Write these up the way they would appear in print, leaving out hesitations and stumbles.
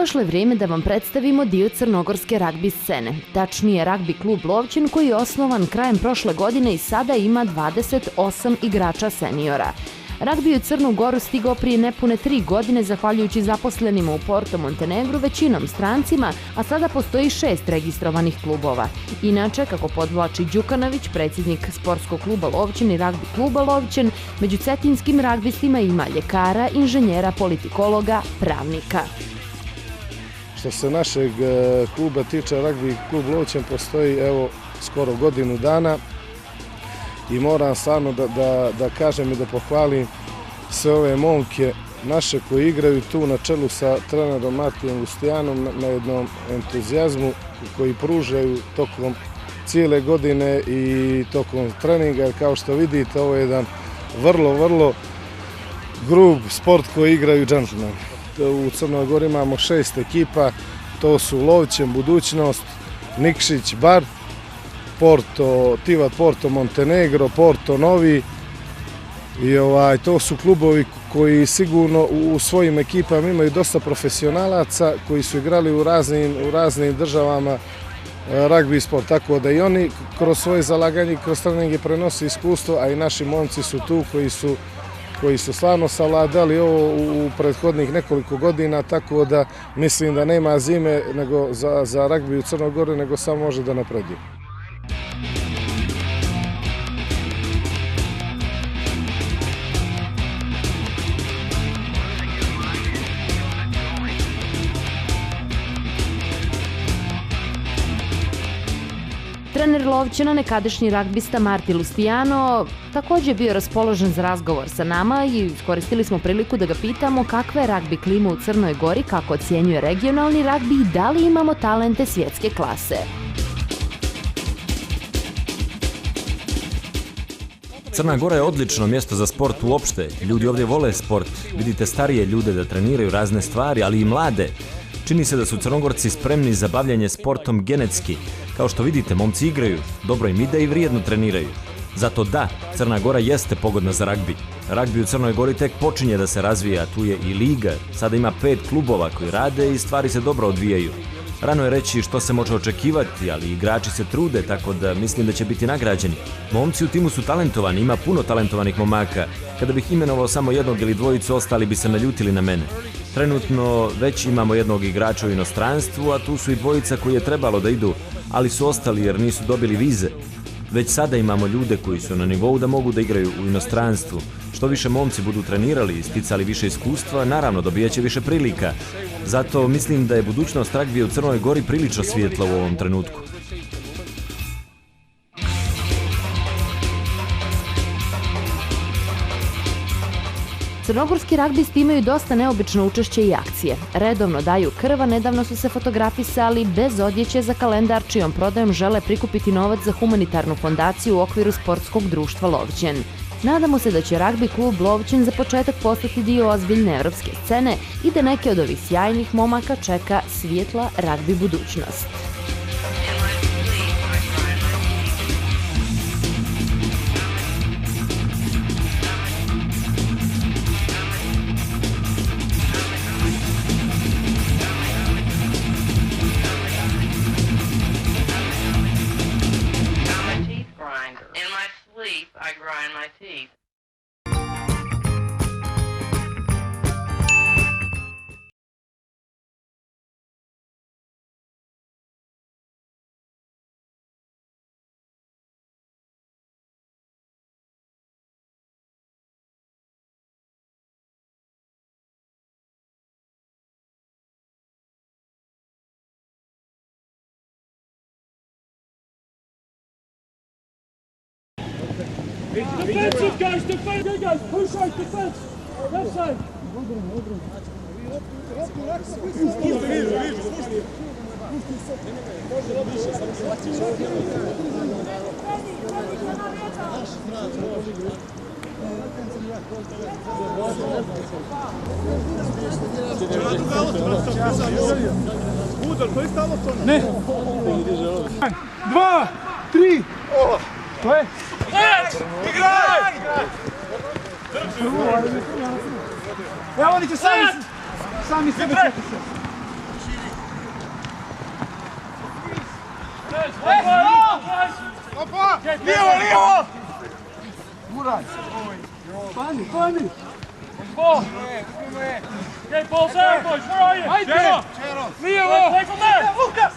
Došlo je vrijeme da vam predstavimo dio crnogorske ragbi scene. Tačnije, ragbi klub Lovćen koji je osnovan krajem prošle godine i sada ima 28 igrača seniora. Ragbi je u Crnu Goru stigao prije nepune 3 godine zahvaljujući zaposlenima u Porto Montenegru, većinom strancima, a sada postoji 6 registrovanih klubova. Inače, kako podvlači Đukanović, predsjednik sportskog kluba Lovćen i ragbi kluba Lovćen, među cetinskim ragbistima ima ljekara, inženjera, politikologa, pravnika. Što se našeg kluba tiče, ragbi klub Lovćen postoji skoro godinu dana i moram stvarno da kažem i da pohvalim sve ove momke naše koji igraju tu na čelu sa trenerom Matijom Lustijanom na jednom entuzijazmu koji pružaju tokom cijele godine i tokom treninga, jer kao što vidite ovo je jedan vrlo grub sport koji igraju džentlmeni. U Crnoj Gori imamo 6 ekipa, to su Lovćen, Budućnost, Nikšić, Bar, Tivat Porto Montenegro, Porto Novi i to su klubovi koji sigurno u svojim ekipama imaju dosta profesionalaca koji su igrali u raznim državama ragbi sport, tako da i oni kroz svoje zalaganje, kroz treninge prenose iskustvo, a i naši momci su tu koji su stvarno savladali ovo u prethodnih nekoliko godina, tako da mislim da nema zime za ragbi u Crnoj Gori, nego samo može da napreduje. Trener Lovćena, nekadašnji ragbista Marti Lustijano, također je bio raspoložen za razgovor sa nama i iskoristili smo priliku da ga pitamo kakva je ragbi klima u Crnoj Gori, kako ocjenjuje regionalni ragbi i da li imamo talente svjetske klase. Crna Gora je odlično mjesto za sport uopšte. Ljudi ovdje vole sport. Vidite starije ljude da treniraju razne stvari, ali i mlade. Čini se da su Crnogorci spremni za bavljanje sportom genetski. Kao što vidite, momci igraju, dobro im ide i vrijedno treniraju. Zato da, Crna Gora jeste pogodna za ragbi. Ragbi u Crnoj Gori tek počinje da se razvija, tu je i liga. Sada ima 5 klubova koji rade i stvari se dobro odvijaju. Rano je reći što se može očekivati, ali igrači se trude, tako da mislim da će biti nagrađeni. Momci u timu su talentovani, ima puno talentovanih momaka. Kada bih imenovao samo jednog ili dvojicu, ostali bi se naljutili na mene. Trenutno već imamo jednog igrača u inostranstvu, a tu su i dvojica koji je trebalo da idu, ali su ostali jer nisu dobili vize. Već sada imamo ljude koji su na nivou da mogu da igraju u inostranstvu. Što više momci budu trenirali i sticali više iskustva, naravno dobijaće više prilika. Zato mislim da je budućnost ragbija u Crnoj Gori prilično svijetla u ovom trenutku. Crnogorski ragbisti imaju dosta neobično učešće i akcije. Redovno daju krv, a nedavno su se fotografisali bez odjeće za kalendar čijom prodajom žele prikupiti novac za humanitarnu fondaciju u okviru sportskog društva Lovćen. Nadamo se da će ragbi klub Lovćen za početak postati dio ozbiljne evropske scene i da neke od ovih sjajnih momaka čeka svijetla ragbi budućnost. I grind my teeth. Defensive guys, defensive guys, push right defense, left side. Ne. 2, 3. To je. Igraj! Evo oni će sami sebe čekati se. Ball. Okay, ball's out, boys. Where are you? Chero. Leo. Play from there. Lucas.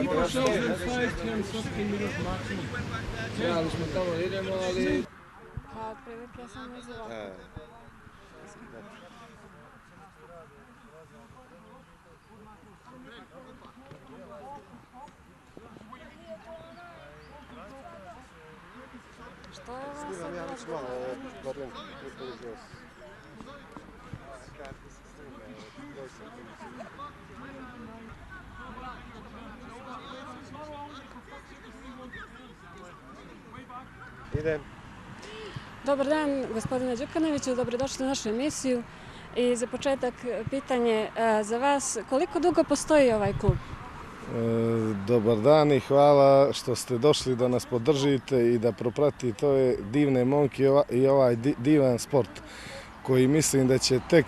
Keep ourselves in 5, 10, 15 minutes maximum. Otprilike sam izvela. Što je ovo sad? Dobar dan, gospodine Đukanoviću, dobrodošli u našu emisiju. I za početak pitanje za vas, koliko dugo postoji ovaj klub? Dobar dan i hvala što ste došli da nas podržite i da propratite ove divne momke i ovaj divan sport koji mislim da će tek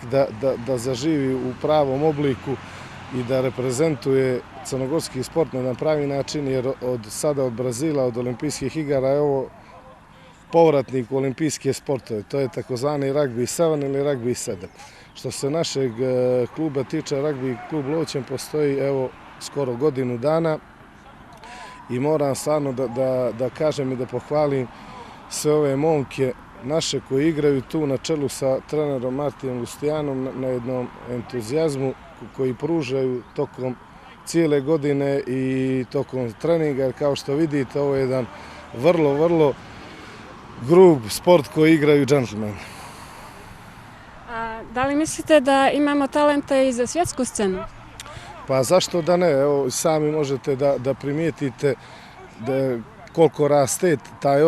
da zaživi u pravom obliku i da reprezentuje crnogorski sport na pravi način, jer od Brazila, od olimpijskih igara je ovo povratnik u olimpijske sportove. To je takozvani ragbi 7 ili ragbi 7. Što se našeg kluba tiče, ragbi klub Lovćen postoji evo skoro godinu dana i moram stvarno da kažem i da pohvalim sve ove momke naše koji igraju tu na čelu sa trenerom Martijem Lustijanom na jednom entuzijazmu koji pružaju tokom cijele godine i tokom treninga, jer kao što vidite ovo je jedan vrlo grub sport koji igraju džentlmeni. A da li mislite da imamo talenta i za svjetsku scenu? Pa zašto da ne? Evo, sami možete da primijetite koliko raste taj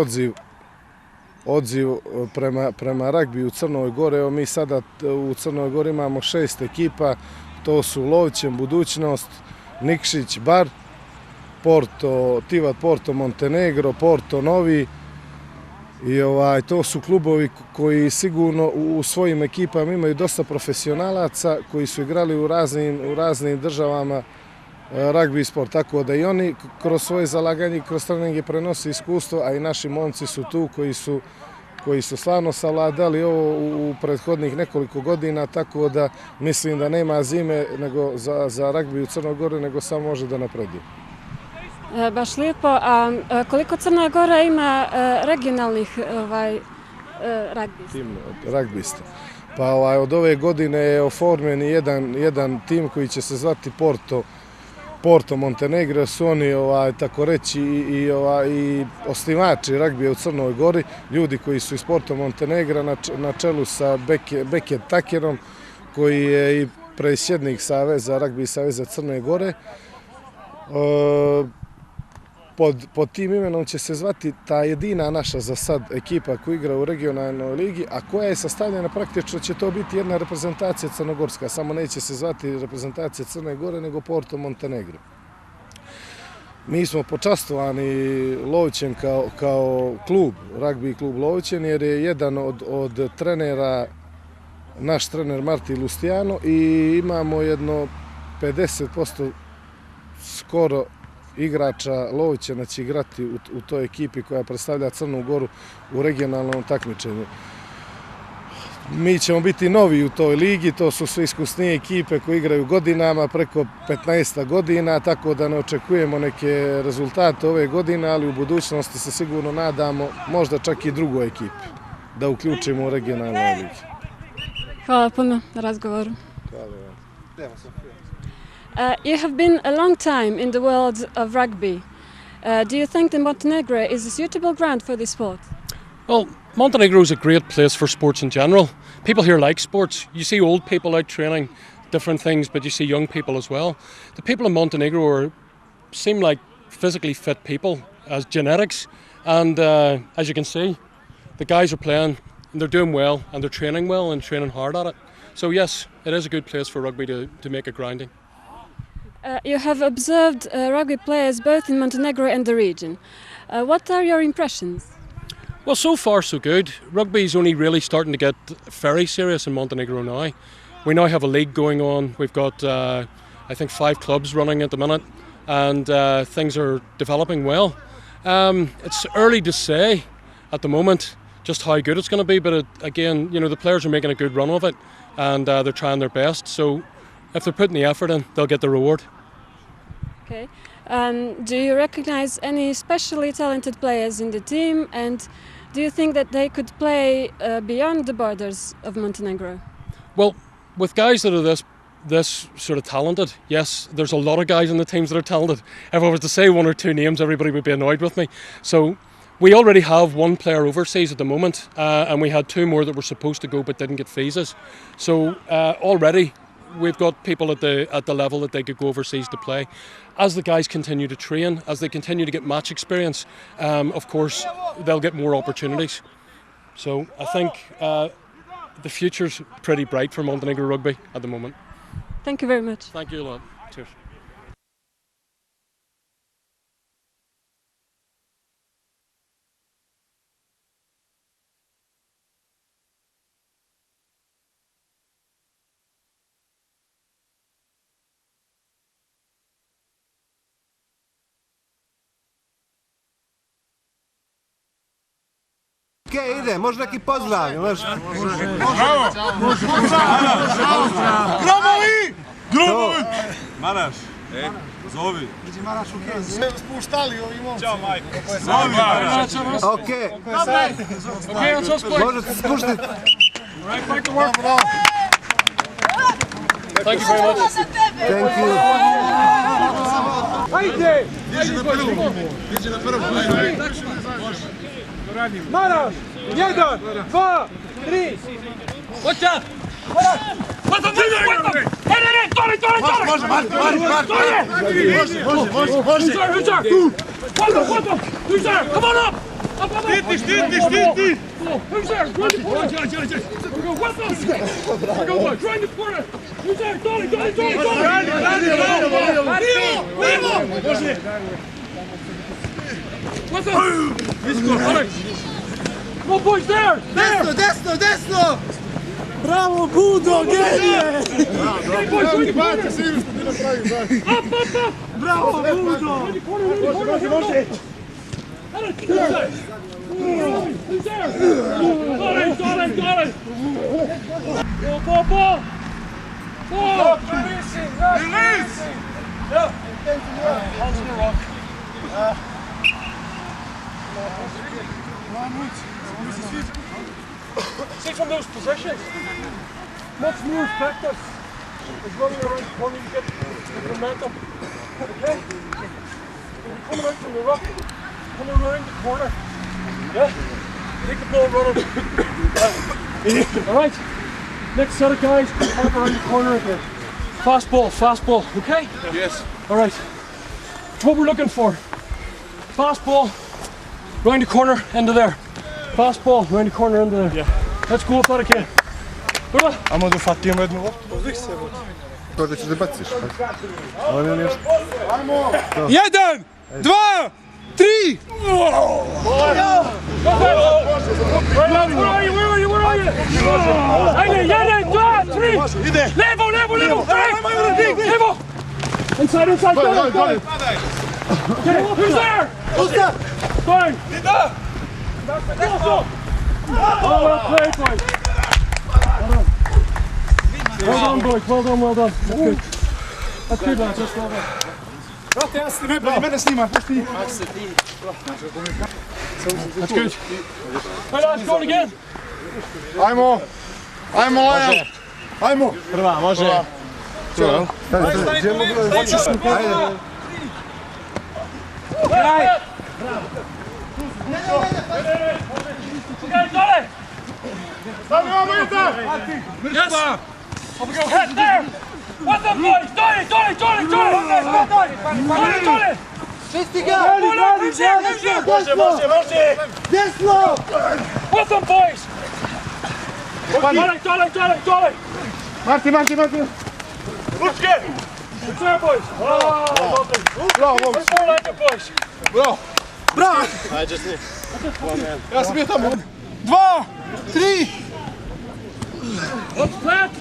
odziv prema ragbi u Crnoj Gori. Evo, mi sada u Crnoj Gori imamo 6 ekipa, to su Lovćen, Budućnost, Nikšić, Bar, Tivat Porto, Montenegro, Porto Novi. I to su klubovi koji sigurno u svojim ekipama imaju dosta profesionalaca koji su igrali u raznim državama ragbi sport. Tako da i oni kroz svoje zalaganje, kroz treninge prenose iskustvo, a i naši momci su tu koji su stvarno savladali ovo u prethodnih nekoliko godina, tako da mislim da nema zime za ragbi u Crnoj Gori, nego samo može da napreduje. Baš lijepo. A koliko Crna Gora ima regionalnih ragbista? Pa od ove godine je oformljen jedan tim koji će se zvati Porto Montenegro. Su oni tako reći i osnivači ragbija u Crnoj Gori, ljudi koji su iz Porto Montenegra na čelu sa Beket Takerom, koji je i predsjednik Ragbi saveza Crne Gore. Pod tim imenom će se zvati ta jedina naša za sad ekipa koja igra u regionalnoj ligi, a koja je sastavljena praktično će to biti jedna reprezentacija crnogorska, samo neće se zvati reprezentacija Crne Gore nego Porto Montenegro. Mi smo počastovani Lovćen kao klub, ragbi klub Lovćen, jer je jedan od trenera, naš trener Marti Lustijano, i imamo jedno 50% skoro igrača Lovćena će igrati u toj ekipi koja predstavlja Crnu Goru u regionalnom takmičenju. Mi ćemo biti novi u toj ligi, to su sve iskusnije ekipe koje igraju godinama, preko 15 godina, tako da ne očekujemo neke rezultate ove godine, ali u budućnosti se sigurno nadamo možda čak i drugoj ekipi da uključimo u regionalnoj ligi. Hvala puno na razgovoru. Hvala vam. You have been a long time in the world of rugby. Do you think that Montenegro is a suitable ground for this sport? Well, Montenegro is a great place for sports in general. People here like sports. You see old people out training different things, but you see young people as well. The people in Montenegro seem like physically fit people as genetics, and as you can see, the guys are playing and they're doing well and they're training well and training hard at it. So yes, it is a good place for rugby to make a grounding. You have observed rugby players both in Montenegro and the region. What are your impressions? Well, so far so good. Rugby's only really starting to get very serious in Montenegro now. We now have a league going on. We've got, I think, 5 clubs running at the minute, and things are developing well. It's early to say at the moment just how good it's going to be, but again, you know, the players are making a good run of it, and they're trying their best. So if they're putting the effort in, they'll get the reward. Okay. Do you recognize any especially talented players in the team, and do you think that they could play beyond the borders of Montenegro? Well, with guys that are this sort of talented, yes, there's a lot of guys in the teams that are talented. If I was to say 1 or 2 names, everybody would be annoyed with me. So we already have 1 player overseas at the moment, and we had 2 more that were supposed to go but didn't get visas. So already we've got people at the level that they could go overseas to play. As the guys continue to train, as they continue to get match experience, of course they'll get more opportunities. So I think the future's pretty bright for Montenegro rugby at the moment. Thank you very much. Thank you a lot. Cheers. Okej, ide, može neki pozdrav, može. Bravo! Grobovi! Grobovi! Maraš, zovi. Spuštali ovi momci. Ćao, majko. Okej. Možete se spuštiti. Thank you very much. Thank you. Ajde! Diži na prvu. Maraš! 1, 2, 3! What's up? Come on, boys, there! Desno! Bravo, Budo, genije! Up! Bravo, Budo! Može! Dole! Ball! Release! Yeah. Hands on the rock. See from those positions, much more effective is running around the corner, you get the momentum. Okay? When you're coming out from the rock, come around the corner. Yeah? Take the ball running. Alright, next set of guys, come back around the corner again. Fast ball, okay? Yes. Alright, what we're looking for. Fast ball, round the corner, into there. Fast ball, round the corner, into there. Yeah. Let's go up that again. Bra! Amo da fatimo jednu loptu. To da ćeš da baciš. 1, 2, 3! Where are you? Ajde, 1, 2, 3! Ide! Levo! Levo! Inside! Go! Okay, who's there? Fine! Oh, well played, boys. Well done, boys. Well done. That's good, lads. That's well done. Brate, ja se ne bavim, mene snima, pušti. That's good. Right, lads, go again. Ajmo, Lajan. Ajmo. Prva, može. Ajde. Okay, Dolly! Yes! Up we go, head there! What's up, boys? Dolly! Desno! What's up, boys? Dolly! Marti. Let's get! It's there, boys! Oh, lovely! Bravo, Let's go like it, boys! bravo. Bravo! Ajde, just Ja sam bio tamo. 2, 3. Up flat.